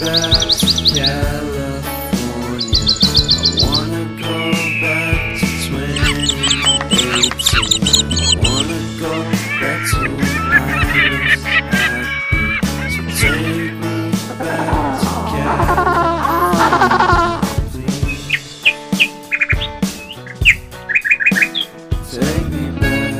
Back to California. I wanna go back to 2018. I wanna go back to when I was happy. So take me back to California, please. Take me back.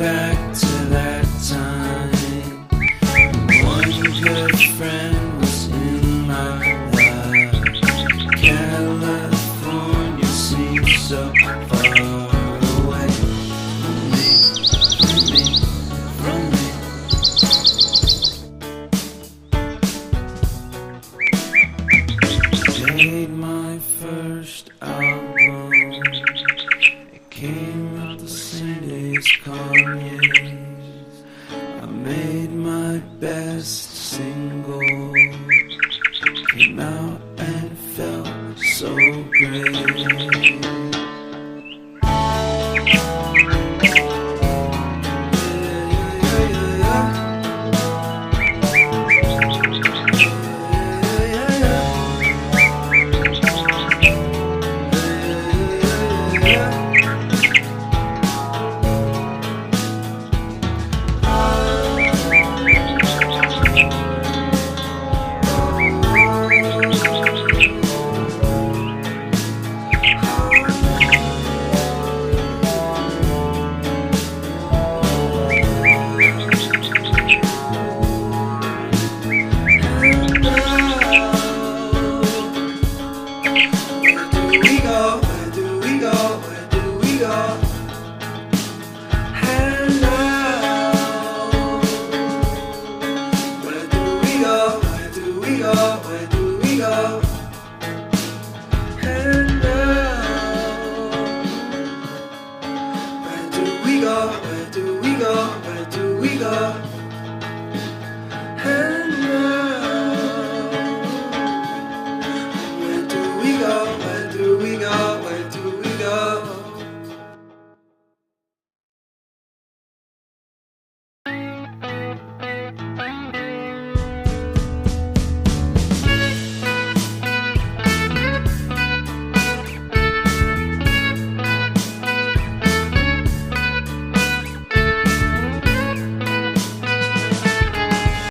Back to that time, one good friend was in my life. California seems so far away from me. Made my first album. It came out the same day as Kanye's. I made my best single. Came out and felt so great. Yeah.